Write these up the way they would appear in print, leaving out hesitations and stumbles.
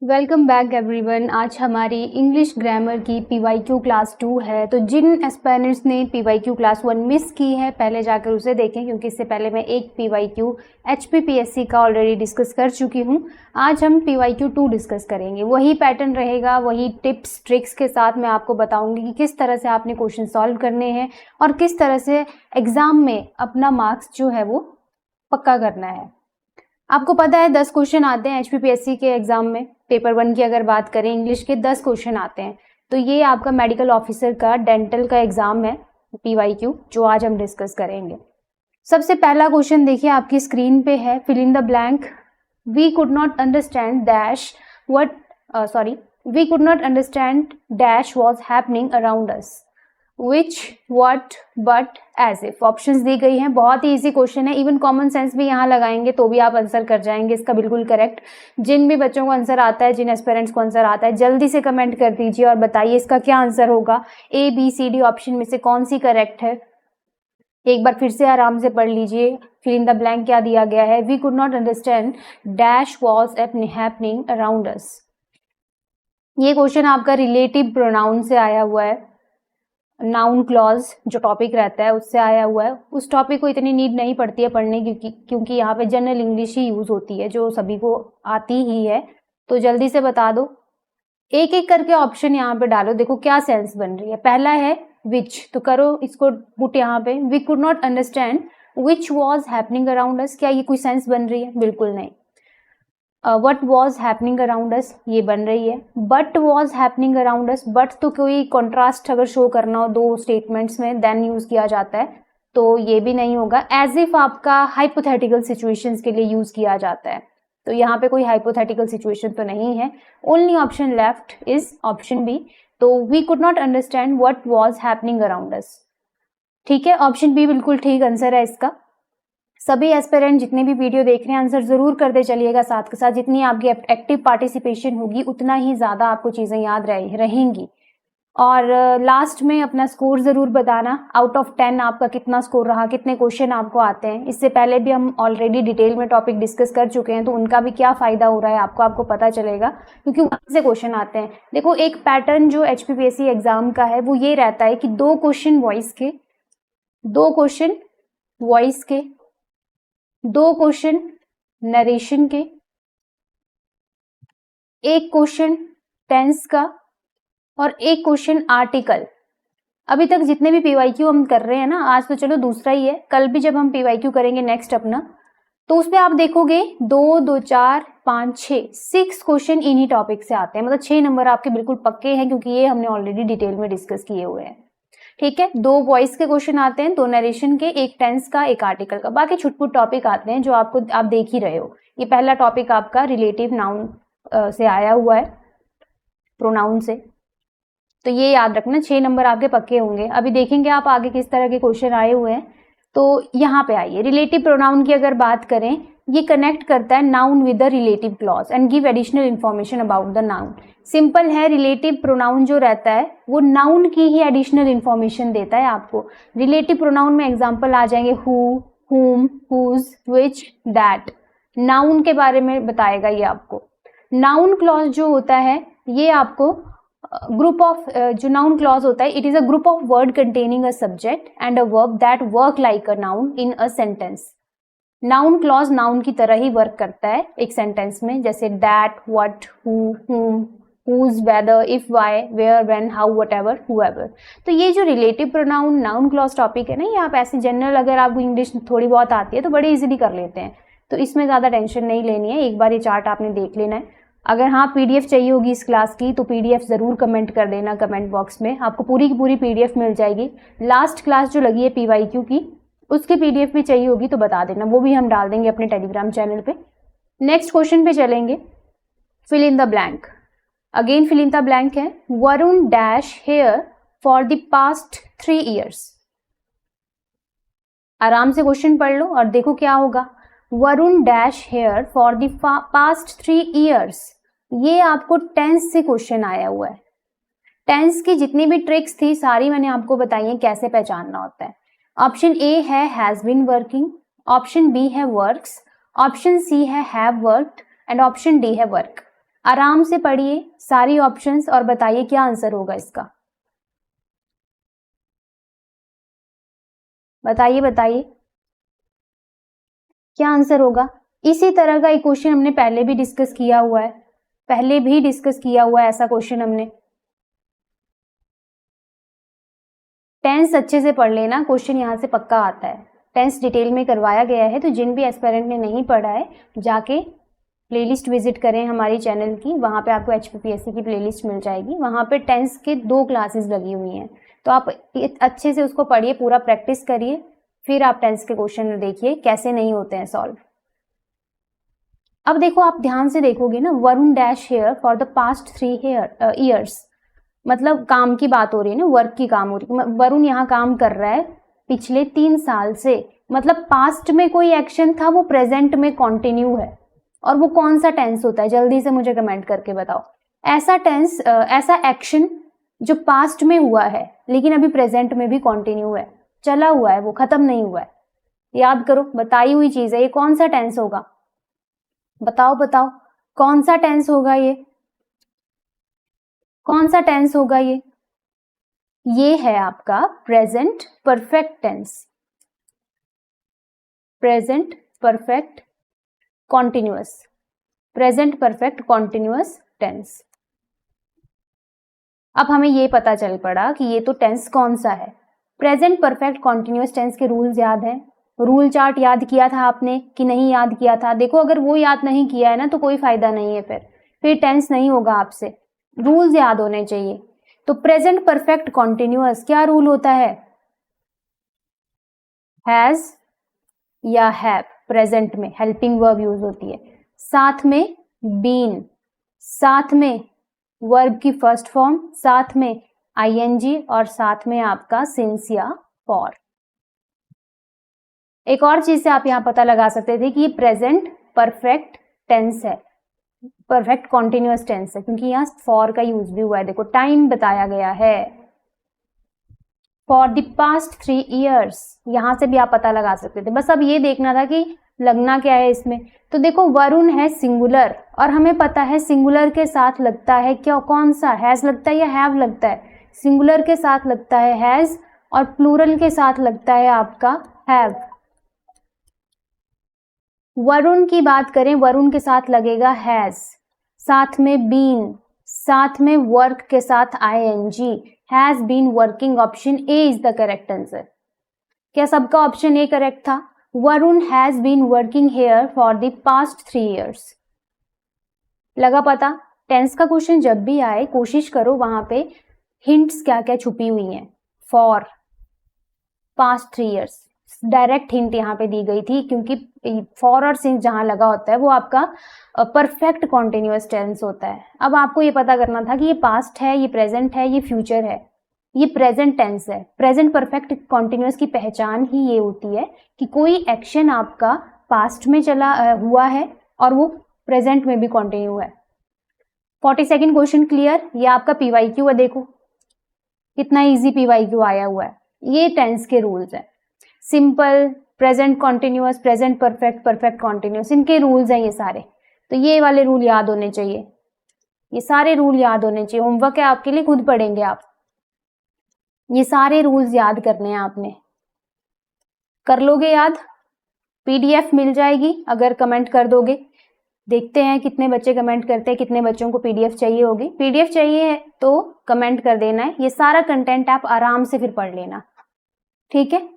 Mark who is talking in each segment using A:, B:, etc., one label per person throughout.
A: Welcome back everyone. आज हमारी English grammar की पीवाईक्यू क्लास 2 है। तो जिन एस्पायरेंट्स ने पीवाईक्यू क्लास 1 मिस की है पहले जाकर उसे देखें, क्योंकि इससे पहले मैं एक पीवाईक्यू एचपीपीएससी का ऑलरेडी डिस्कस कर चुकी हूँ। आज हम पीवाईक्यू 2 डिस्कस करेंगे। वही पैटर्न रहेगा, वही टिप्स ट्रिक्स के साथ मैं आपको बताऊँगी कि किस तरह से आपने क्वेश्चन सॉल्व करने हैं और किस तरह से एग्ज़ाम में अपना मार्क्स जो है वो पक्का करना है। आपको पता है 10 क्वेश्चन आते हैं एचपीपीएससी के एग्जाम में। पेपर 1 की अगर बात करें, इंग्लिश के 10 क्वेश्चन आते हैं। तो ये आपका मेडिकल ऑफिसर का डेंटल का एग्जाम है पीवाईक्यू, जो आज हम डिस्कस करेंगे। सबसे पहला क्वेश्चन देखिए आपकी स्क्रीन पे है, fill in the blank. We could not understand dash we could not understand dash was happening around us, which, what, but, as if. Options दी गई हैं। बहुत ही इजी क्वेश्चन है, इवन कॉमन सेंस भी यहाँ लगाएंगे तो भी आप आंसर कर जाएंगे इसका बिल्कुल करेक्ट। जिन भी बच्चों को आंसर आता है, जिन एस्पिरेंट्स को आंसर आता है, जल्दी से कमेंट कर दीजिए और बताइए इसका क्या आंसर होगा। A B C D option में से कौन सी करेक्ट है। एक बार फिर से आराम से पढ़ लीजिए। फिल इन द ब्लैंक क्या दिया गया है, we could not understand dash was happening around us. ये क्वेश्चन आपका रिलेटिव प्रोनाउन से आया हुआ है। नाउन क्लॉज जो टॉपिक रहता है उससे आया हुआ है। उस टॉपिक को इतनी नीड नहीं पड़ती है पढ़ने की, क्योंकि यहाँ पे जनरल इंग्लिश ही यूज होती है जो सभी को आती ही है। तो जल्दी से बता दो, एक एक करके ऑप्शन यहाँ पे डालो, देखो क्या सेंस बन रही है। पहला है विच, तो करो इसको पुट यहाँ पे। We could not understand which was happening around us, क्या ये कोई सेंस बन रही है? बिल्कुल नहीं। What was happening around us, ये बन रही है। But was happening around us, but तो कोई कॉन्ट्रास्ट अगर शो करना हो दो स्टेटमेंट्स में देन यूज किया जाता है, तो ये भी नहीं होगा। एज इफ आपका हाइपोथेटिकल सिचुएशंस के लिए यूज किया जाता है, तो यहाँ पे कोई हाइपोथेटिकल सिचुएशन तो नहीं है। Only option left is option B. तो we could not understand what was happening around us. ठीक है, ऑप्शन बी बिल्कुल ठीक आंसर है इसका। सभी एस्पिरेंट जितने भी वीडियो देख रहे हैं आंसर जरूर करते चलिएगा साथ के साथ। जितनी आपकी एक्टिव पार्टिसिपेशन होगी उतना ही ज्यादा आपको चीजें याद रहेंगी। और लास्ट में अपना स्कोर जरूर बताना, आउट ऑफ 10 आपका कितना स्कोर रहा, कितने क्वेश्चन आपको आते हैं। इससे पहले भी हम ऑलरेडी डिटेल में टॉपिक डिस्कस कर चुके हैं, तो उनका भी क्या फायदा हो रहा है आपको पता चलेगा, क्योंकि वहां से क्वेश्चन आते हैं। देखो, एक पैटर्न जो एचपीपीएससी एग्जाम का है वो ये रहता है कि 2 क्वेश्चन वॉइस के, 2 क्वेश्चन वॉइस के, 2 क्वेश्चन नरेशन के, 1 क्वेश्चन टेंस का और 1 क्वेश्चन आर्टिकल। अभी तक जितने भी पीवाईक्यू हम कर रहे हैं ना, आज तो चलो दूसरा ही है, कल भी जब हम पीवाईक्यू करेंगे नेक्स्ट अपना, तो उसमें आप देखोगे 2, 2, 4, 5, 6 क्वेश्चन इन्हीं टॉपिक से आते हैं। मतलब 6 नंबर आपके बिल्कुल पक्के हैं, क्योंकि ये हमने ऑलरेडी डिटेल में डिस्कस किए हुए हैं। ठीक है, 2 वॉइस के क्वेश्चन आते हैं, 2 नरेशन के, 1 टेंस का, 1 आर्टिकल का। बाकी छुटपुट टॉपिक आते हैं जो आप देख ही रहे हो। ये पहला टॉपिक आपका रिलेटिव नाउन से आया हुआ है, प्रोनाउन से। तो ये याद रखना, 6 नंबर आपके पक्के होंगे। अभी देखेंगे आप आगे किस तरह के क्वेश्चन आए हुए हैं। तो यहाँ पे आइए, रिलेटिव प्रोनाउन की अगर बात करें, ये कनेक्ट करता है noun with the relative clause and give additional information about the noun. Simple है, रिलेटिव प्रोनाउन जो रहता है वो नाउन की ही एडिशनल इंफॉर्मेशन देता है आपको। रिलेटिव प्रोनाउन में एग्जांपल आ जाएंगे who, whom, whose, which, that. Noun के बारे में बताएगा ये आपको। नाउन क्लॉज जो होता है ये आपको ग्रुप ऑफ, जो नाउन क्लॉज होता है, it is a group of word containing a subject and a verb that work like a noun in a sentence. Noun clause noun की तरह ही वर्क करता है एक सेंटेंस में, जैसे that, what, who, whom, whose, whether, if, why, where, when, how, whatever, whoever. तो ये जो relative pronoun noun clause topic है ना, ये आप ऐसे जनरल, अगर आपको इंग्लिश थोड़ी बहुत आती है तो बड़े इजीली कर लेते हैं, तो इसमें ज्यादा टेंशन नहीं लेनी है। एक बार ये चार्ट आपने देख लेना है। अगर हाँ पीडीएफ चाहिए होगी इस क्लास की, तो पीडीएफ जरूर कमेंट कर देना कमेंट बॉक्स में, आपको पूरी की पूरी पीडीएफ मिल जाएगी। लास्ट क्लास जो लगी है पीवाईक्यू की, उसकी पीडीएफ भी चाहिए होगी तो बता देना, वो भी हम डाल देंगे अपने टेलीग्राम चैनल पे। नेक्स्ट क्वेश्चन पे चलेंगे, fill in the blank. Again fill in the blank है, Varun dash here for the past 3 years। आराम से क्वेश्चन पढ़ लो और देखो क्या होगा। Varun dash here for the past 3 years, ये आपको टेंस से क्वेश्चन आया हुआ है। टेंस की जितनी भी ट्रिक्स थी सारी मैंने आपको बताई है कैसे पहचानना होता है। ऑप्शन ए है has been working, option B है वर्क्स, ऑप्शन सी है have worked and option D है वर्क। आराम से पढ़िए सारी ऑप्शंस और बताइए क्या आंसर होगा इसका। बताइए बताइए क्या आंसर होगा। इसी तरह का एक क्वेश्चन हमने पहले भी डिस्कस किया हुआ है, ऐसा क्वेश्चन हमने। टेंस अच्छे से पढ़ लेना, क्वेश्चन यहाँ से पक्का आता है। टेंस डिटेल में करवाया गया है, तो जिन भी एस्पिरेंट ने नहीं पढ़ा है जाके प्लेलिस्ट विजिट करें हमारी चैनल की, वहाँ पे आपको HPPSC की प्लेलिस्ट मिल जाएगी। वहाँ पे टेंस के 2 क्लासेस लगी हुई हैं, तो आप अच्छे से उसको पढ़िए, पूरा प्रैक्टिस करिए, फिर आप टेंस के क्वेश्चन देखिए कैसे नहीं होते हैं सॉल्व। अब देखो, आप ध्यान से देखोगे ना, Varun dash here for the past 3 years, मतलब काम की बात हो रही है ना, वर्क की काम हो रही है। वरुण यहाँ काम कर रहा है पिछले 3 साल से, मतलब पास्ट में कोई एक्शन था, वो प्रेजेंट में कंटिन्यू है। और वो कौन सा टेंस होता है, जल्दी से मुझे कमेंट करके बताओ। ऐसा टेंस, ऐसा एक्शन जो पास्ट में हुआ है लेकिन अभी प्रेजेंट में भी कंटिन्यू है, चला हुआ है, वो खत्म नहीं हुआ है। याद करो, बताई हुई चीज है, ये कौन सा टेंस होगा, बताओ बताओ कौन सा टेंस होगा ये, कौन सा टेंस होगा ये है आपका present perfect tense, present perfect continuous, present perfect continuous tense. अब हमें ये पता चल पड़ा कि ये तो टेंस कौन सा है। प्रेजेंट परफेक्ट कॉन्टिन्यूअस टेंस के रूल्स याद हैं, रूल चार्ट याद किया था आपने कि नहीं याद किया था। देखो, अगर वो याद नहीं किया है ना तो कोई फायदा नहीं है, फिर टेंस नहीं होगा आपसे, रूल्स याद होने चाहिए। तो प्रेजेंट परफेक्ट कॉन्टिन्यूअस क्या रूल होता है, हैज या हैव, प्रेजेंट में हेल्पिंग वर्ब यूज होती है, साथ में बीन, साथ में वर्ब की फर्स्ट फॉर्म, साथ में आईएनजी और साथ में आपका सिंस या फॉर। एक और चीज से आप यहां पता लगा सकते थे कि ये प्रेजेंट परफेक्ट टेंस है, परफेक्ट कॉन्टिन्यूअस टेंस है, क्योंकि यहां फॉर का यूज भी हुआ है। देखो, टाइम बताया गया है, फॉर द पास्ट 3 ईयर्स, यहां से भी आप पता लगा सकते थे। बस अब ये देखना था कि लगना क्या है इसमें। तो देखो, वरुण है सिंगुलर, और हमें पता है सिंगुलर के साथ लगता है क्या, कौन सा, हैज लगता है या हैव लगता है। सिंगुलर के साथ लगता है हैज और प्लूरल के साथ लगता है आपका हैव। वरुण की बात करें, वरुण के साथ लगेगा हैज, साथ में बीन, साथ में वर्क के साथ ING, has been working, option A is the correct answer. क्या सबका ऑप्शन ए करेक्ट था? Varun has been working here for the past 3 years. लगा पता? टेंस का क्वेश्चन जब भी आए कोशिश करो वहां पे हिंट्स क्या क्या छुपी हुई हैं। For, past 3 years, direct hint यहाँ पे दी गई थी, क्योंकि फॉर और सिंस जहां लगा होता है वो आपका परफेक्ट कॉन्टिन्यूअस टेंस होता है। अब आपको ये पता करना था कि ये पास्ट है, ये प्रेजेंट है, ये फ्यूचर है, ये प्रेजेंट टेंस है। प्रेजेंट परफेक्ट कॉन्टिन्यूअस की पहचान ही ये होती है कि कोई एक्शन आपका पास्ट में चला हुआ है और वो प्रेजेंट में भी कंटिन्यू है। 42nd question clear? ये आपका पीवाईक्यू है, देखो कितना इजी पीवाईक्यू आया हुआ है। ये टेंस के रूल्स है, simple, present continuous, present perfect, perfect continuous, इनके रूल्स हैं ये सारे। तो ये वाले रूल याद होने चाहिए, ये सारे रूल याद होने चाहिए। होमवर्क है आपके लिए, खुद पढ़ेंगे आप, ये सारे रूल्स याद करने हैं आपने। कर लोगे याद? पीडीएफ मिल जाएगी अगर कमेंट कर दोगे। देखते हैं कितने बच्चे कमेंट करते हैं, कितने बच्चों को पीडीएफ चाहिए होगी। पीडीएफ चाहिए तो कमेंट कर देना है, ये सारा कंटेंट आप आराम से फिर पढ़ लेना, ठीक है?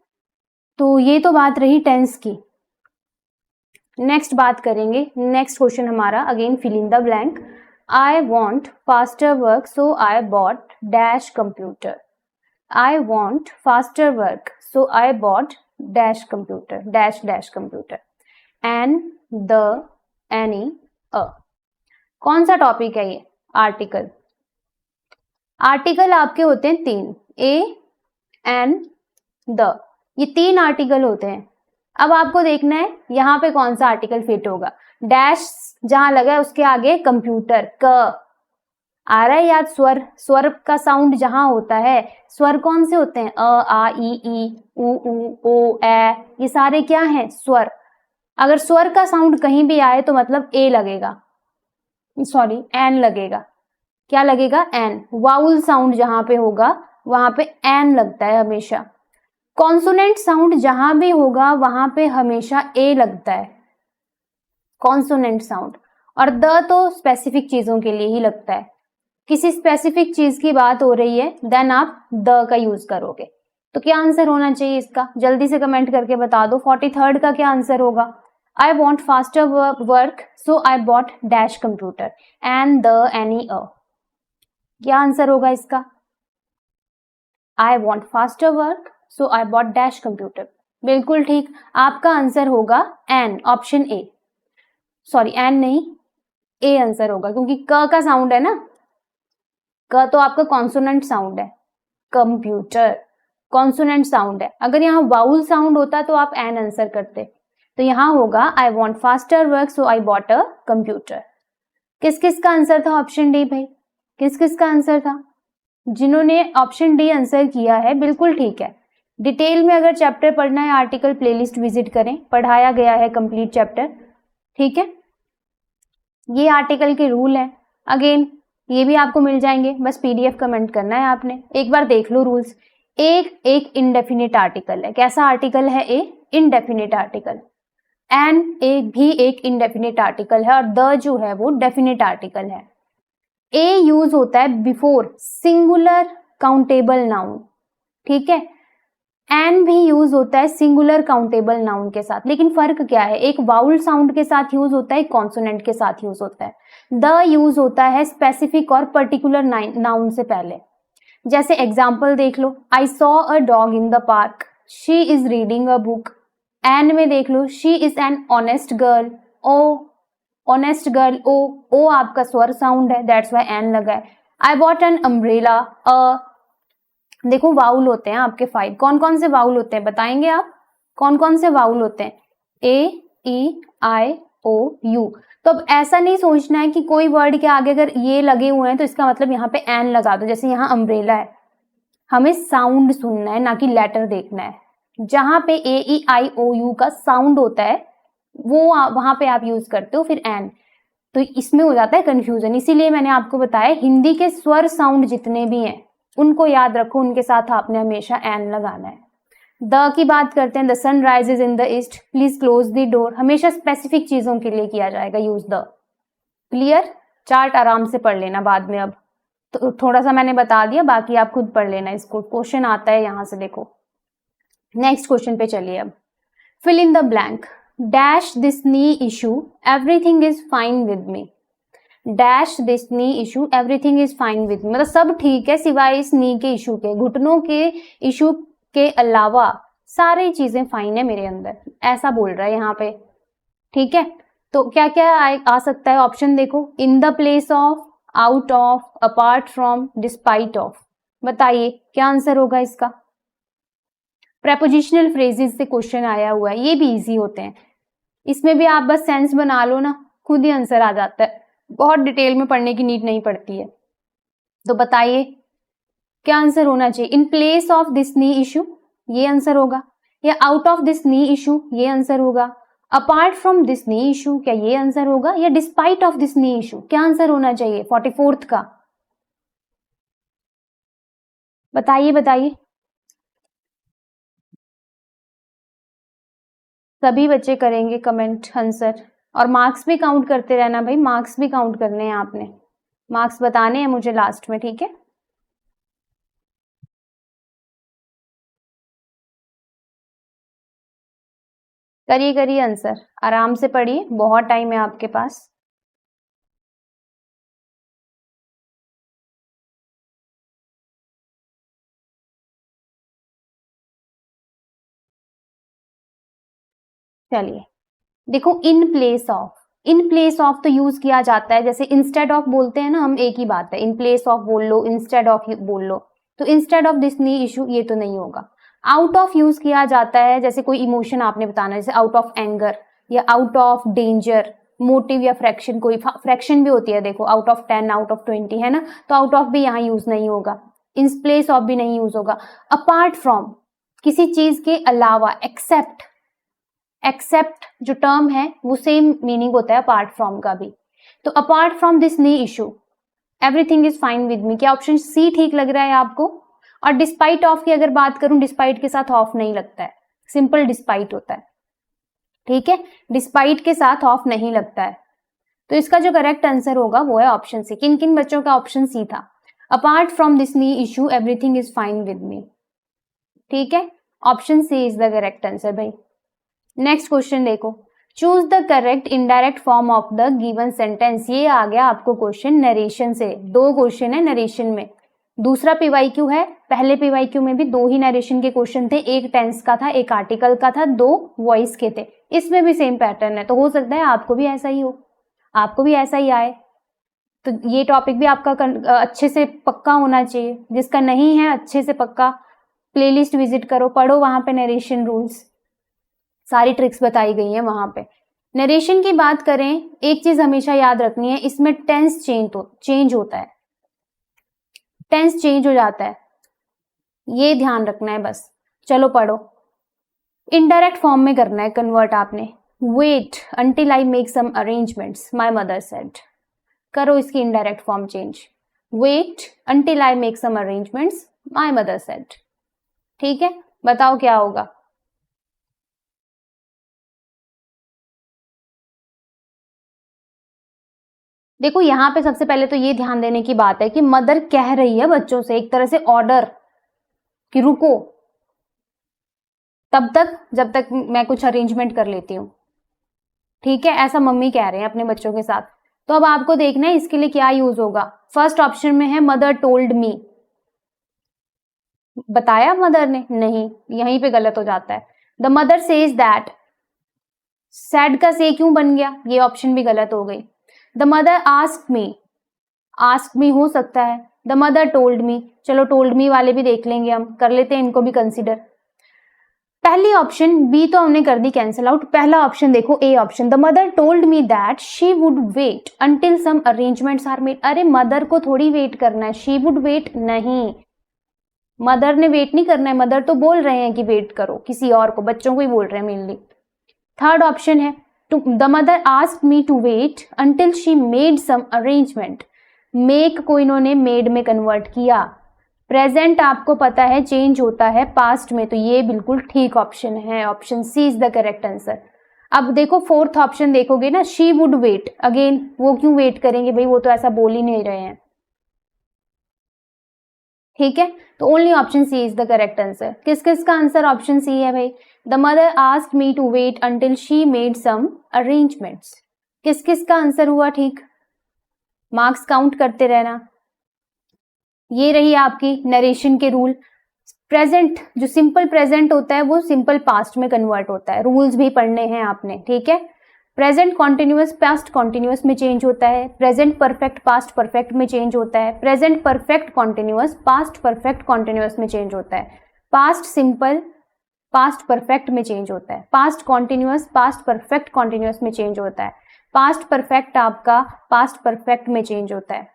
A: तो ये तो बात रही टेंस की। नेक्स्ट बात करेंगे, नेक्स्ट क्वेश्चन हमारा again fill in the blank. I want faster work so I bought dash computer. I want faster work, so I bought dash computer, dash dash computer. And, the, any, a. कौन सा topic है ये? Article. Article आपके होते हैं 3, a, and, the, ये 3 article होते हैं। अब आपको देखना है यहां पे कौन सा आर्टिकल फिट होगा। डैश जहां लगा है उसके आगे कंप्यूटर, क आ रहा है याद? स्वर, स्वर का साउंड जहां होता है, स्वर कौन से होते हैं? अ, आ, ई, उ, ओ, ए, ये सारे क्या हैं? स्वर। अगर स्वर का साउंड कहीं भी आए तो मतलब ए लगेगा। सॉरी एन लगेगा। क्या लगेगा? एन। वाउल साउंड जहां पे होगा वहां पे एन लगता है हमेशा। कॉन्सोनेंट साउंड जहां भी होगा वहां पे हमेशा ए लगता है, कॉन्सोनेंट साउंड। और द तो स्पेसिफिक चीजों के लिए ही लगता है। किसी स्पेसिफिक चीज की बात हो रही है देन आप द का यूज करोगे। तो क्या आंसर होना चाहिए इसका? जल्दी से कमेंट करके बता दो। 43rd का क्या आंसर होगा? I want faster work so I bought dash computer and the any a. क्या आंसर होगा इसका? I want faster work so I bought dash computer. बिल्कुल ठीक, आपका आंसर होगा an, option A. Sorry an नहीं, ए आंसर होगा, क्योंकि क का साउंड है ना, क तो आपका कॉन्सोनेंट साउंड है। कंप्यूटर कॉन्सोनेंट साउंड है। अगर यहाँ वाउल साउंड होता तो आप एन आंसर करते। तो यहाँ होगा I want faster work so I bought a computer. किस किस का आंसर था ऑप्शन डी भाई? किस किस का आंसर था? जिन्होंने ऑप्शन डी आंसर किया है बिल्कुल ठीक है। डिटेल में अगर चैप्टर पढ़ना है आर्टिकल प्लेलिस्ट विजिट करें, पढ़ाया गया है कंप्लीट चैप्टर, ठीक है। ये आर्टिकल के रूल है, अगेन ये भी आपको मिल जाएंगे, बस पीडीएफ कमेंट करना है आपने। एक बार देख लो रूल्स। एक इनडेफिनिट आर्टिकल है। कैसा आर्टिकल है? ए इनडेफिनिट आर्टिकल। एंड एक भी एक इनडेफिनिट आर्टिकल है और द जो है वो डेफिनिट आर्टिकल है। ए यूज होता है बिफोर सिंगुलर काउंटेबल नाउन, ठीक है। एन भी यूज होता है सिंगुलर काउंटेबल नाउन के साथ, लेकिन फर्क क्या है? एक वाउल साउंड के साथ यूज होता है, एक कॉन्सोनेंट के साथ यूज होता है। द यूज होता है स्पेसिफिक और पर्टिकुलर नाउन से पहले। जैसे एग्जाम्पल देख लो, I saw a dog in the park, she is reading a book. An में देख लो, she is an honest girl. O honest girl, O आपका स्वर साउंड है, दैट्स व्हाई एन लगा है। I bought an umbrella. देखो वाउल होते हैं आपके 5। कौन कौन से वाउल होते हैं बताएंगे आप? कौन कौन से वाउल होते हैं? ए, ई, आई, ओ, यू। तो अब ऐसा नहीं सोचना है कि कोई वर्ड के आगे अगर ये लगे हुए हैं तो इसका मतलब यहाँ पे एन लगा दो। जैसे यहाँ अम्ब्रेला है, हमें साउंड सुनना है ना कि लेटर देखना है। जहां पे ए, ई, आई, ओ, यू का साउंड होता है वो वहां पे आप यूज करते हो फिर एन। तो इसमें हो जाता है कंफ्यूजन, इसीलिए मैंने आपको बताया हिंदी के स्वर साउंड जितने भी हैं उनको याद रखो, उनके साथ आपने हमेशा एन लगाना है। द की बात करते हैं, the sun rises in the east, please close the door. हमेशा स्पेसिफिक चीजों के लिए किया जाएगा यूज द। क्लियर? चार्ट आराम से पढ़ लेना बाद में। अब तो थोड़ा सा मैंने बता दिया, बाकी आप खुद पढ़ लेना इसको, क्वेश्चन आता है यहां से। देखो नेक्स्ट क्वेश्चन पे चलिए अब। Fill in the blank, dash this knee issue everything is fine with me. Dash this knee issue everything is fine with me, मतलब सब ठीक है सिवाय इस नी के इशू के, घुटनों के इशू के अलावा सारी चीजें फाइन है मेरे अंदर, ऐसा बोल रहा है यहाँ पे, ठीक है। तो क्या क्या आ सकता है ऑप्शन देखो, in the place of, out of, apart from, despite of. बताइए क्या आंसर होगा इसका? प्रेपोजिशनल फ्रेजेस से क्वेश्चन आया हुआ है, ये भी इजी होते हैं। इसमें भी आप बस सेंस बना लो ना, खुद ही आंसर आ जाता है, बहुत डिटेल में पढ़ने की नीड नहीं पड़ती है। तो बताइए क्या आंसर होना चाहिए? In place of this knee issue, ये आंसर होगा, या out of this knee issue, ये आंसर होगा, apart from this knee issue, क्या ये आंसर होगा, या despite of this knee issue? क्या आंसर होना चाहिए 44th का? बताइए बताइए। सभी बच्चे करेंगे कमेंट आंसर, और मार्क्स भी काउंट करते रहना भाई, मार्क्स भी काउंट करने हैं आपने, मार्क्स बताने हैं मुझे लास्ट में, ठीक है। करिए करिए आंसर, आराम से पढ़िए, बहुत टाइम है आपके पास। चलिए देखो, in place of, in place of तो यूज किया जाता है, जैसे इंस्टेड ऑफ बोलते हैं ना हम, एक ही बात है, इन प्लेस ऑफ बोल लो, इंस्टेड ऑफ बोल लो। तो instead of this knee issue ये तो नहीं होगा। आउट ऑफ यूज किया जाता है जैसे कोई इमोशन आपने बताना, जैसे आउट ऑफ एंगर या आउट ऑफ डेंजर, मोटिव या फ्रैक्शन, कोई फ्रैक्शन भी होती है देखो, आउट ऑफ 10, आउट ऑफ 20 है ना, तो आउट ऑफ भी यहाँ यूज नहीं होगा, इन प्लेस ऑफ भी नहीं यूज होगा। अपार्ट फ्रॉम, किसी चीज के अलावा, एक्सेप्ट, एक्सेप्ट जो टर्म है वो सेम मीनिंग होता है अपार्ट फ्रॉम का भी। तो apart from this knee issue everything is fine with मी, क्या ऑप्शन सी ठीक लग रहा है आपको? और डिस्पाइट ऑफ की अगर बात करूं, डिस्पाइट के साथ ऑफ नहीं लगता है, सिंपल डिस्पाइट होता है, ठीक है, डिस्पाइट के साथ ऑफ नहीं लगता है। तो इसका जो करेक्ट आंसर होगा वो है ऑप्शन सी। किन किन बच्चों का ऑप्शन सी था? Apart from this knee issue everything is fine with me, ठीक है, option C is the correct answer भाई। नेक्स्ट क्वेश्चन देखो, choose the correct indirect form of the given sentence. ये आ गया आपको क्वेश्चन नरेशन से, दो क्वेश्चन है नरेशन में, दूसरा पीवाईक्यू है। पहले पीवाईक्यू में भी दो ही नरेशन के क्वेश्चन थे, एक टेंस का था, एक आर्टिकल का था, दो वॉइस के थे। इसमें भी सेम पैटर्न है, तो हो सकता है आपको भी ऐसा ही हो, आपको भी ऐसा ही आए। तो ये टॉपिक भी आपका अच्छे से पक्का होना चाहिए, जिसका नहीं है अच्छे से पक्का प्लेलिस्ट विजिट करो, पढ़ो, वहां पे नरेशन रूल्स सारी ट्रिक्स बताई गई हैं वहां पे। नरेशन की बात करें, एक चीज हमेशा याद रखनी है, इसमें टेंस चेंज होता है, टेंस चेंज हो जाता है, ये ध्यान रखना है बस। चलो पढ़ो, इनडायरेक्ट फॉर्म में करना है कन्वर्ट आपने। Wait until I make some arrangements my mother said, करो इसकी indirect form change, wait until I make some arrangements my mother said, ठीक है, बताओ क्या होगा? देखो यहाँ पे सबसे पहले तो ये ध्यान देने की बात है कि मदर कह रही है बच्चों से, एक तरह से ऑर्डर कि रुको तब तक जब तक मैं कुछ अरेंजमेंट कर लेती हूँ, ठीक है, ऐसा मम्मी कह रहे हैं अपने बच्चों के साथ। तो अब आपको देखना है इसके लिए क्या यूज होगा। फर्स्ट ऑप्शन में है मदर टोल्ड मी, बताया मदर ने? नहीं, यहीं पे गलत हो जाता है। The mother says that, sad का से क्यों बन गया, ये ऑप्शन भी गलत हो गई। द मदर आस्क मी हो सकता है। द मदर टोल्ड मी, चलो टोल्ड मी वाले भी देख लेंगे, हम कर लेते हैं इनको भी कंसिडर। पहली ऑप्शन बी तो हमने कर दी कैंसिल आउट, पहला ऑप्शन देखो A option, the mother told me that she would wait until some arrangements are made. अरे मदर को थोड़ी वेट करना है, शी वुड वेट नहीं, मदर ने वेट नहीं करना है, मदर तो बोल रहे हैं कि वेट करो, किसी और को, बच्चों को ही बोल रहे हैं मेनली। थर्ड ऑप्शन है the mother asked me to wait until she made some arrangement, make को इन्होंने मेड में कन्वर्ट किया। प्रेजेंट आपको पता है चेंज होता है पास्ट में, तो ये बिल्कुल ठीक ऑप्शन है, option C is the correct answer. अब देखो फोर्थ ऑप्शन देखोगे ना, शी वुड वेट, अगेन वो क्यों वेट करेंगे भाई, वो तो ऐसा बोल ही नहीं रहे हैं, ठीक है, तो only option C is the correct answer. किस किस का आंसर ऑप्शन सी है भाई? The mother asked me to wait until she made some arrangements, किस किस का आंसर हुआ ठीक? मार्क्स काउंट करते रहना। ये रही आपकी नरेशन के रूल। प्रेजेंट जो सिंपल प्रेजेंट होता है वो सिंपल पास्ट में कन्वर्ट होता है, रूल्स भी पढ़ने हैं आपने, ठीक है। प्रेजेंट कॉन्टिन्यूअस पास्ट कॉन्टिन्यूअस में चेंज होता है, प्रेजेंट परफेक्ट पास्ट परफेक्ट में चेंज होता है, present perfect continuous past perfect continuous में चेंज होता है, पास्ट सिंपल पास्ट परफेक्ट में चेंज होता है, past continuous past perfect continuous में चेंज होता है, पास्ट परफेक्ट आपका पास्ट परफेक्ट में चेंज होता है,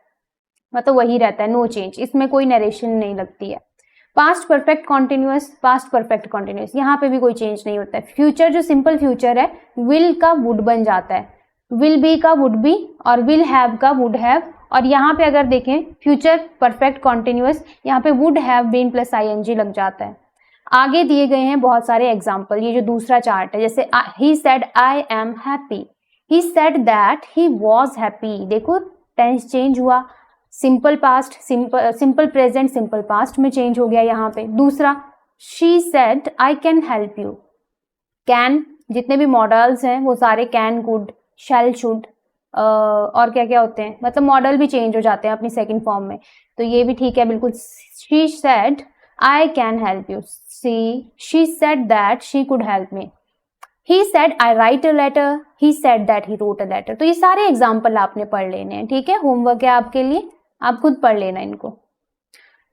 A: मतलब वही रहता है, नो चेंज, इसमें कोई नरेशन नहीं लगती है। Past perfect continuous past perfect continuous, यहाँ पे भी कोई चेंज नहीं होता है। फ्यूचर जो सिंपल फ्यूचर है विल का वुड बन जाता है, विल बी का वुड बी और विल हैव का वुड हैव, और यहाँ पे अगर देखें फ्यूचर परफेक्ट कॉन्टिन्यूअस, यहाँ पे would have been plus ING लग जाता है। आगे दिए गए हैं बहुत सारे एग्जाम्पल, ये जो दूसरा चार्ट है, जैसे he said I am happy, he said that he was happy, देखो टेंस चेंज हुआ, simple past simple present simple past में चेंज हो गया यहाँ पे। दूसरा she said I can help you, can जितने भी मॉडल्स हैं वो सारे कैन कुड शैल शुड और क्या क्या होते हैं, मतलब मॉडल भी चेंज हो जाते हैं अपनी सेकंड फॉर्म में, तो ये भी ठीक है बिल्कुल। She said I can help you, she said that she could help me, he said I write a letter, he said that he wrote a letter। तो ये सारे एग्जाम्पल आपने पढ़ लेने हैं, ठीक है, होमवर्क है आपके लिए, आप खुद पढ़ लेना इनको,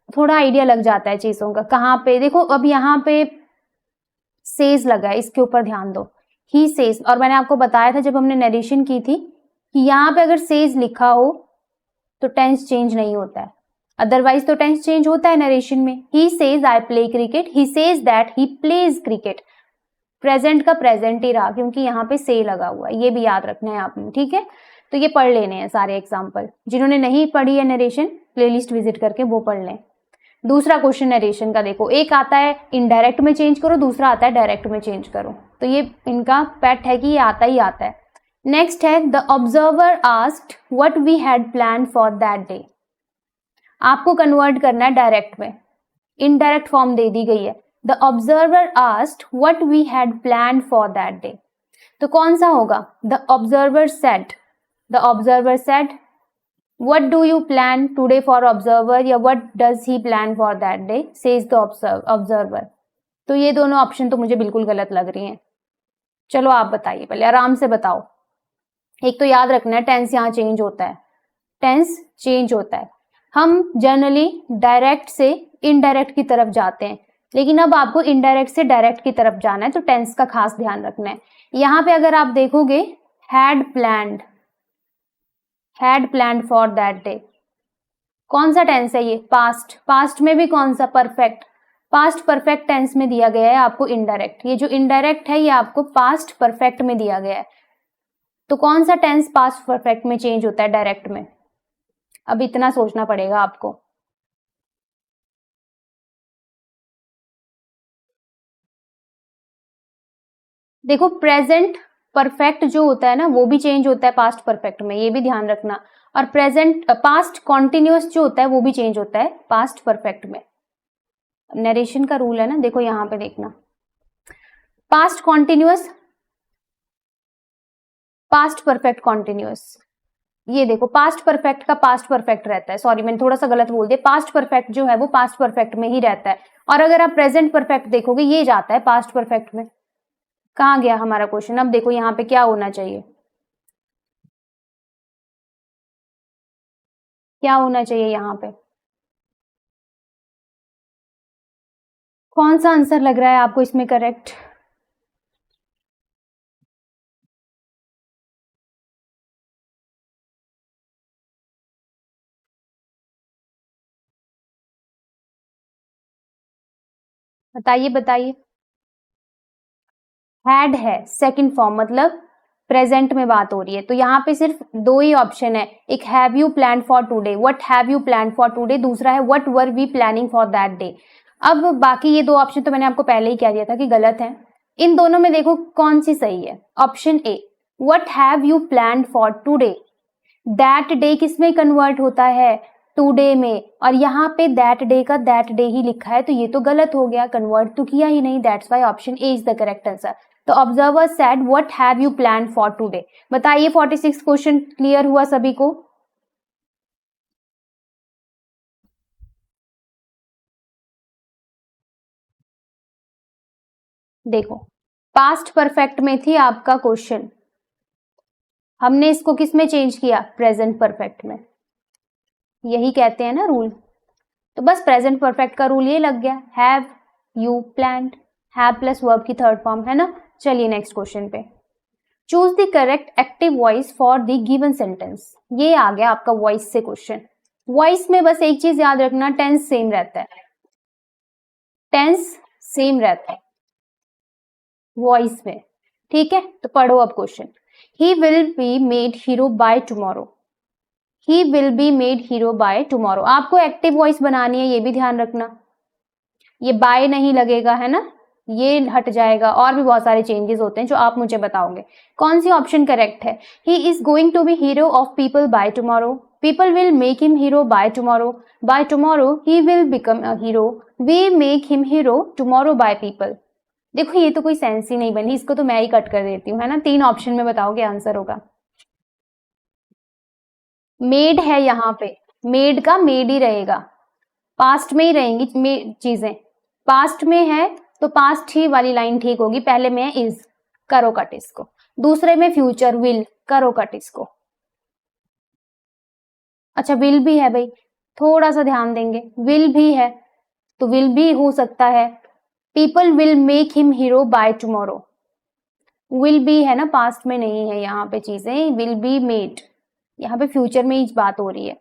A: थोड़ा आइडिया लग जाता है चीजों का। कहाँ पे देखो, अब यहाँ पे सेज लगा है, इसके ऊपर ध्यान दो, ही सेज, और मैंने आपको बताया था जब हमने नरेशन की थी कि यहाँ पे अगर सेज लिखा हो तो टेंस चेंज नहीं होता है, अदरवाइज तो टेंस चेंज होता है नरेशन में। He says I play cricket, he says that he plays cricket, present का प्रेजेंट ही रहा क्योंकि यहाँ पे से लगा हुआ है, ये भी याद रखना है आपने, ठीक है। तो तो ये पढ़ लेने हैं सारे एग्जाम्पल। जिन्होंने नहीं पढ़ी है नरेशन, प्लेलिस्ट विजिट करके वो पढ़ लें। दूसरा क्वेश्चन नरेशन का देखो, एक आता है इनडायरेक्ट में चेंज करो, दूसरा आता है डायरेक्ट में चेंज करो। तो ये इनका पैट है कि ये आता ही आता है। नेक्स्ट है the observer asked what we had plan for that day. आपको कन्वर्ट करना है डायरेक्ट में, इनडायरेक्ट फॉर्म दे दी गई है। The observer asked what we had plan for that day. तो कौन सा होगा? The observer said, the observer said what do you plan today for observer, या what does he plan for that day, says the observer। तो ये दोनों option तो मुझे बिल्कुल गलत लग रही हैं। चलो आप बताइए, पहले आराम से बताओ। एक तो याद रखना है टेंस यहाँ चेंज होता है, टेंस चेंज होता है। हम जनरली डायरेक्ट से इनडायरेक्ट की तरफ जाते हैं, लेकिन अब आपको इनडायरेक्ट से डायरेक्ट की तरफ जाना है, तो टेंस का खास ध्यान रखना है। यहाँ पे अगर आप देखोगे had planned for that day, कौन सा टेंस है ये? पास्ट। पास्ट में भी कौन सा? परफेक्ट। पास्ट परफेक्ट टेंस में दिया गया है आपको इनडायरेक्ट। ये जो इनडायरेक्ट है ये आपको पास्ट परफेक्ट में दिया गया है। तो कौन सा टेंस पास्ट परफेक्ट में चेंज होता है डायरेक्ट में? अब इतना सोचना पड़ेगा आपको। देखो प्रेजेंट परफेक्ट जो होता है ना वो भी चेंज होता है पास्ट परफेक्ट में, ये भी ध्यान रखना। और प्रेजेंट पास्ट कॉन्टिन्यूअस जो होता है वो भी चेंज होता है पास्ट परफेक्ट में। नरेशन का रूल है ना, देखो यहां पे देखना, past continuous, past perfect continuous. ये देखो पास्ट परफेक्ट का पास्ट परफेक्ट रहता है, सॉरी मैंने थोड़ा सा गलत बोल दिया, पास्ट परफेक्ट जो है वो पास्ट परफेक्ट में ही रहता है। और अगर आप प्रेजेंट परफेक्ट देखोगे ये जाता है पास्ट परफेक्ट में। कहाँ गया हमारा क्वेश्चन? अब देखो यहाँ पे क्या होना चाहिए, क्या होना चाहिए यहाँ पे? कौन सा आंसर लग रहा है आपको इसमें करेक्ट? बताइए बताइए। हैड है सेकंड फॉर्म, मतलब प्रेजेंट में बात हो रही है। तो यहाँ पे सिर्फ दो ही ऑप्शन है, एक have you plan for today, what have you plan for today, दूसरा है what were we planning for that day. अब बाकी ये दो ऑप्शन तो मैंने आपको पहले ही कह दिया था कि गलत है। इन दोनों में देखो कौन सी सही है? Option A, what have you plan for today. That day किस में कन्वर्ट होता है? टुडे में, और यहाँ पे दैट डे का दैट डे ही लिखा है, तो ये तो गलत हो गया, कन्वर्ट तो किया ही नहीं। That's why option A is the correct answer. तो observer said what have you plan for today. बताइए 46 क्वेश्चन क्लियर हुआ सभी को? देखो पास्ट परफेक्ट में थी आपका क्वेश्चन, हमने इसको किस में चेंज किया? प्रेजेंट परफेक्ट में। यही कहते हैं ना रूल। तो बस प्रेजेंट परफेक्ट का रूल ये लग गया, have you planned, have plus verb की थर्ड फॉर्म है ना। चलिए नेक्स्ट क्वेश्चन पे, choose the correct active voice for the given sentence. ये आ गया आपका वॉइस से क्वेश्चन। वॉइस में बस एक चीज याद रखना, टेंस सेम रहता है, टेंस सेम रहता है वॉइस में, ठीक है। तो पढ़ो अब question, he will be made hero by tomorrow, he will be made hero by tomorrow. आपको एक्टिव वॉइस बनानी है, ये भी ध्यान रखना, ये बाय नहीं लगेगा है ना, ये हट जाएगा। और भी बहुत सारे चेंजेस होते हैं जो आप मुझे बताओगे। कौन सी ऑप्शन करेक्ट है? He is going to be hero of people by tomorrow, people will make him hero by tomorrow, by tomorrow he will become a hero, we make him hero tomorrow by people. देखो ये तो कोई sense ही नहीं बनी, इसको तो मैं ही cut कर देती हूँ है ना। 3 ऑप्शन में बताओगे आंसर होगा। मेड है यहाँ पे, मेड का मेड ही रहेगा, पास्ट में ही रहेंगी चीजें, पास्ट में है तो पास्ट ही वाली लाइन ठीक होगी। पहले में इज, करो कट इसको। दूसरे में फ्यूचर विल, करो कट इसको। अच्छा विल भी है भाई, थोड़ा सा ध्यान देंगे, विल भी है तो विल भी हो सकता है। People will make him hero by tomorrow, will be है ना, पास्ट में नहीं है यहाँ पे चीजें, विल बी मेड, यहाँ पे फ्यूचर में ही बात हो रही है।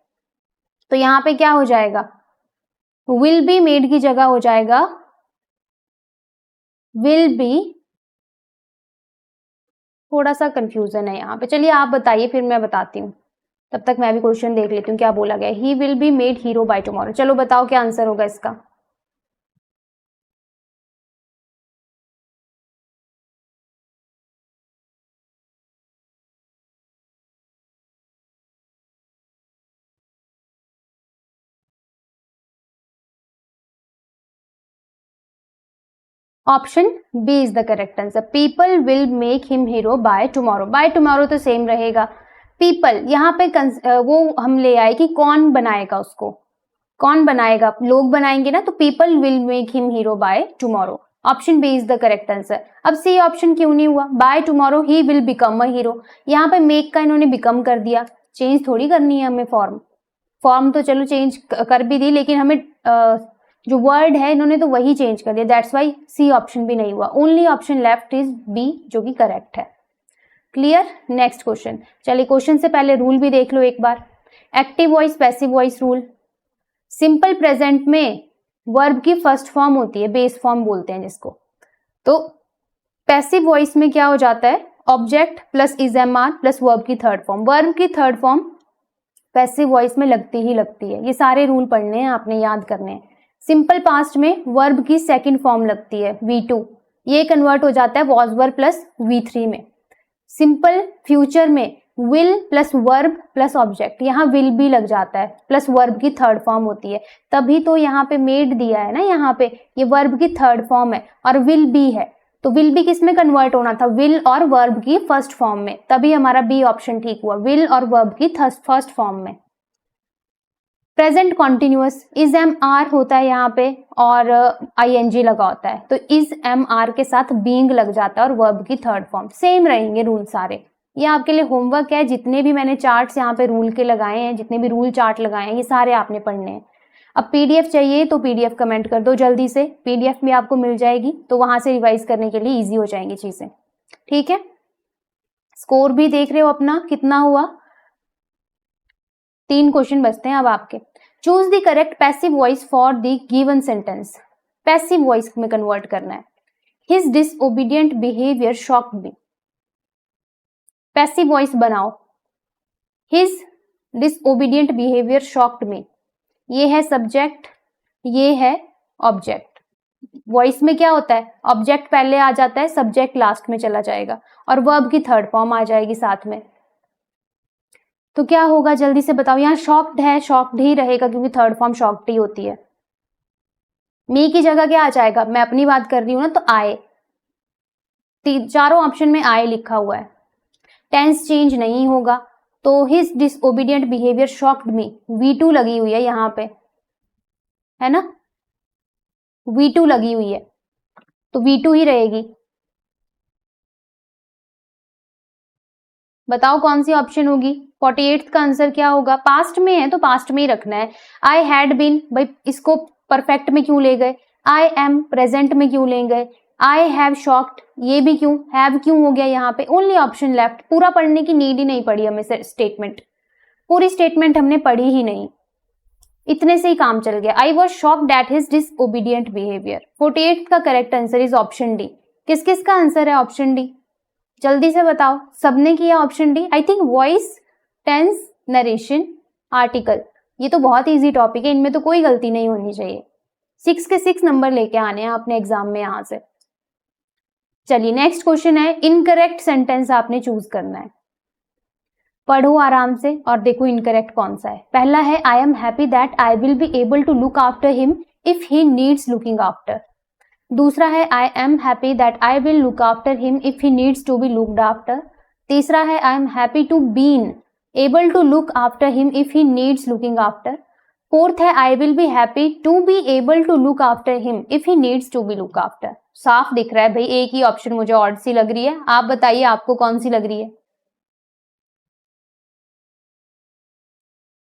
A: तो यहाँ पे क्या हो जाएगा? विल बी मेड की जगह हो जाएगा विल बी थोड़ा सा कंफ्यूजन है यहाँ पे। चलिए आप बताइए, फिर मैं बताती हूँ। तब तक मैं भी क्वेश्चन देख लेती हूँ क्या बोला गया। He will be made hero by tomorrow. चलो बताओ क्या आंसर होगा इसका। Option B is the correct answer. People will make him hero by tomorrow. By tomorrow तो सेम रहेगा। पीपल यहाँ पे वो हम ले आए कि कौन बनाएगा उसको, कौन बनाएगा, लोग बनाएंगे ना, तो people will make him hero by tomorrow. Option B is the correct answer. अब सी ऑप्शन क्यों नहीं हुआ? By tomorrow he will become a hero. यहाँ पे मेक का इन्होंने बिकम कर दिया, चेंज थोड़ी करनी है हमें फॉर्म तो चलो चेंज कर भी दी, लेकिन हमें जो वर्ड है इन्होंने तो वही चेंज कर दिया। दैट्स वाई सी ऑप्शन भी नहीं हुआ। Only option left is B, जो कि करेक्ट है। क्लियर? Next question. चलिए क्वेश्चन से पहले रूल भी देख लो एक बार। Active voice passive voice rule. Simple present में वर्ब की फर्स्ट फॉर्म होती है, बेस फॉर्म बोलते हैं जिसको। तो पैसिव वॉइस में क्या हो जाता है? Object plus is am are plus verb की थर्ड फॉर्म। वर्ब की थर्ड फॉर्म पैसिव वॉइस में लगती ही लगती है। ये सारे रूल पढ़ने हैं आपने, याद करने हैं। सिंपल पास्ट में वर्ब की सेकंड फॉर्म लगती है V2, ये कन्वर्ट हो जाता है वॉज वर्ब प्लस V3 में। सिंपल फ्यूचर में will plus verb plus object, यहाँ विल भी लग जाता है, प्लस वर्ब की थर्ड फॉर्म होती है। तभी तो यहाँ पे मेड दिया है ना, यहाँ पे ये वर्ब की थर्ड फॉर्म है और विल बी है, तो विल बी किस में कन्वर्ट होना था? विल और वर्ब की फर्स्ट फॉर्म में। तभी हमारा बी ऑप्शन ठीक हुआ, विल और वर्ब की फर्स्ट फॉर्म में। Present continuous is am are होता है यहाँ पे और ING लगा होता है, तो इज एम आर के साथ बीइंग लग जाता है और वर्ब की थर्ड फॉर्म। सेम रहेंगे रूल सारे। ये आपके लिए होमवर्क है। जितने भी मैंने चार्ट्स यहाँ पे रूल के लगाए हैं, जितने भी रूल चार्ट लगाए हैं, ये सारे आपने पढ़ने हैं। अब PDF चाहिए तो PDF कमेंट कर दो जल्दी से, PDF भी आपको मिल जाएगी, तो वहां से रिवाइज करने के लिए ईजी हो जाएंगी चीजें। ठीक है, स्कोर भी देख रहे हो अपना कितना हुआ। 3 क्वेश्चन बचते हैं अब आपके। Choose the correct passive voice for the given sentence. Passive voice में कन्वर्ट करना है। His disobedient behaviour shocked me. Passive voice बनाओ। His disobedient behaviour shocked me, ये है सब्जेक्ट, ये है ऑब्जेक्ट। वॉइस में क्या होता है? ऑब्जेक्ट पहले आ जाता है, सब्जेक्ट लास्ट में चला जाएगा और वर्ब की थर्ड फॉर्म आ जाएगी साथ में। तो क्या होगा जल्दी से बताओ। यहाँ शॉक्ड है, शॉक्ड ही रहेगा क्योंकि थर्ड फॉर्म शॉक्ड ही होती है। मी की जगह क्या आ जाएगा? मैं अपनी बात कर रही हूं ना, तो आए। चारों ऑप्शन में आए लिखा हुआ है। टेंस चेंज नहीं होगा, तो हिज डिसओबीडियंट बिहेवियर शॉक्ड मी, V2 लगी हुई है यहाँ पे, है ना, V2 लगी हुई है, तो V2 ही रहेगी। बताओ कौन सी ऑप्शन होगी? 48 का आंसर क्या होगा? पास्ट में है तो पास्ट में ही रखना है। आई हैड बीन, भाई इसको परफेक्ट में क्यों ले गए? आई एम प्रेजेंट में क्यों ले गए? आई हैव शॉक्ड, ये भी क्यों? हैव क्यों हो गया यहाँ पे? Only option left. पूरा पढ़ने की नीड ही नहीं पड़ी हमें, स्टेटमेंट पूरी स्टेटमेंट हमने पढ़ी ही नहीं, इतने से ही काम चल गया। I was shocked at his disobedient behaviour. 48 का correct answer is option D. किस किस का आंसर है ऑप्शन डी? जल्दी से बताओ। सबने किया option D. I think voice, tense, narration, article, ये तो बहुत इजी टॉपिक है, इनमें तो कोई गलती नहीं होनी चाहिए। 6 के 6 नंबर लेके आने हैं आपने एग्जाम में यहां से। चलिए नेक्स्ट क्वेश्चन है, इनकरेक्ट सेंटेंस आपने चूज करना है। पढ़ो आराम से और देखो इनकरेक्ट कौन सा है। पहला है, I am happy that I will be able to look after him if he needs looking after. दूसरा है, I am happy that I will look after him if he needs to be looked after. तीसरा है, I am happy to been able to look after him if he needs looking after. Fourth है, I will be happy to be able to look after him if he needs to be look after. साफ दिख रहा है भाई, एक ही option मुझे odd सी लग रही है। आप बताइए आपको कौन सी लग रही है?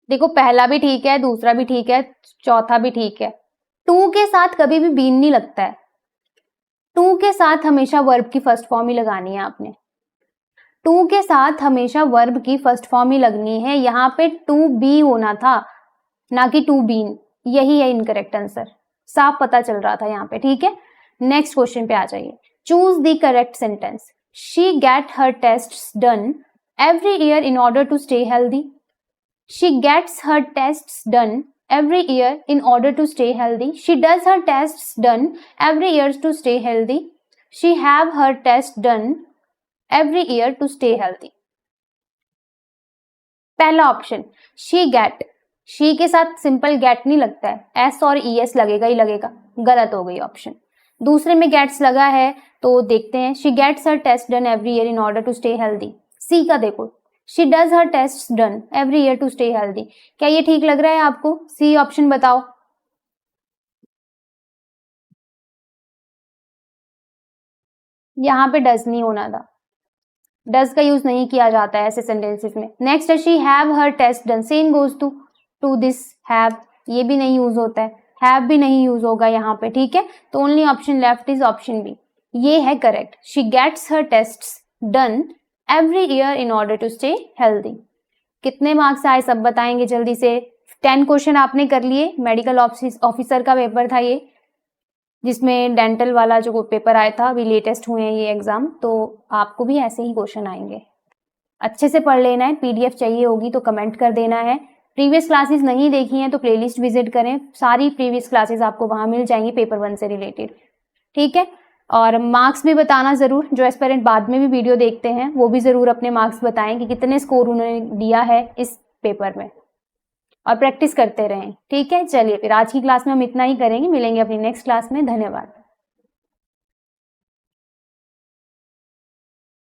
A: देखो पहला भी ठीक है, दूसरा भी ठीक है, चौथा भी ठीक है। टू के साथ कभी भी बीन नहीं लगता है। टू के साथ हमेशा वर्ब की फर्स्ट फॉर्म ही लगानी है आपने। टू के साथ हमेशा वर्ब की फर्स्ट फॉर्म ही लगनी है। यहाँ पे टू बी होना था, ना कि टू बीन। यही है इनकरेक्ट आंसर, साफ पता चल रहा था यहाँ पे। ठीक है, नेक्स्ट क्वेश्चन पे आ जाइए। Choose the correct sentence. She get her tests done every year in order to stay healthy. She gets her tests done every year in order to stay healthy. She does her tests done every year to stay healthy. She have her test done every year to stay healthy. पहला option she get, she के साथ simple get नहीं लगता है, s और es लगेगा ही लगेगा, गलत हो गई ऑप्शन. दूसरे में gets लगा है तो देखते हैं. she gets her test done every year in order to stay healthy. C का देखो, She does her tests done every year to stay healthy. क्या ये ठीक लग रहा है आपको? सी ऑप्शन बताओ. यहाँ पे डज नहीं होना था, डज का यूज नहीं किया जाता है ऐसे सेंटेंसेस में. नेक्स्ट है she have her test done. Same goes to this have, ये भी नहीं यूज होता है, हैव भी नहीं यूज होगा यहाँ पे. ठीक है, तो only option left is option B, ये है correct. She gets her tests done every year in order to stay healthy. कितने मार्क्स आए सब बताएंगे जल्दी से. 10 क्वेश्चन आपने कर लिए. मेडिकल ऑफिसर का पेपर था ये, जिसमें डेंटल वाला जो पेपर आया था, अभी लेटेस्ट हुए हैं ये एग्जाम, तो आपको भी ऐसे ही क्वेश्चन आएंगे. अच्छे से पढ़ लेना है. पीडीएफ चाहिए होगी तो कमेंट कर देना है. प्रीवियस क्लासेस नहीं देखी हैं तो प्लेलिस्ट विजिट करें, सारी प्रीवियस क्लासेस आपको वहां मिल जाएंगी पेपर 1 से रिलेटेड. ठीक है, और मार्क्स भी बताना ज़रूर. जो एस्पिरेंट बाद में भी वीडियो देखते हैं वो भी ज़रूर अपने मार्क्स बताएं कि कितने स्कोर उन्होंने दिया है इस पेपर में, और प्रैक्टिस करते रहें. ठीक है, चलिए फिर आज की क्लास में हम इतना ही करेंगे. मिलेंगे अपनी नेक्स्ट क्लास में. धन्यवाद.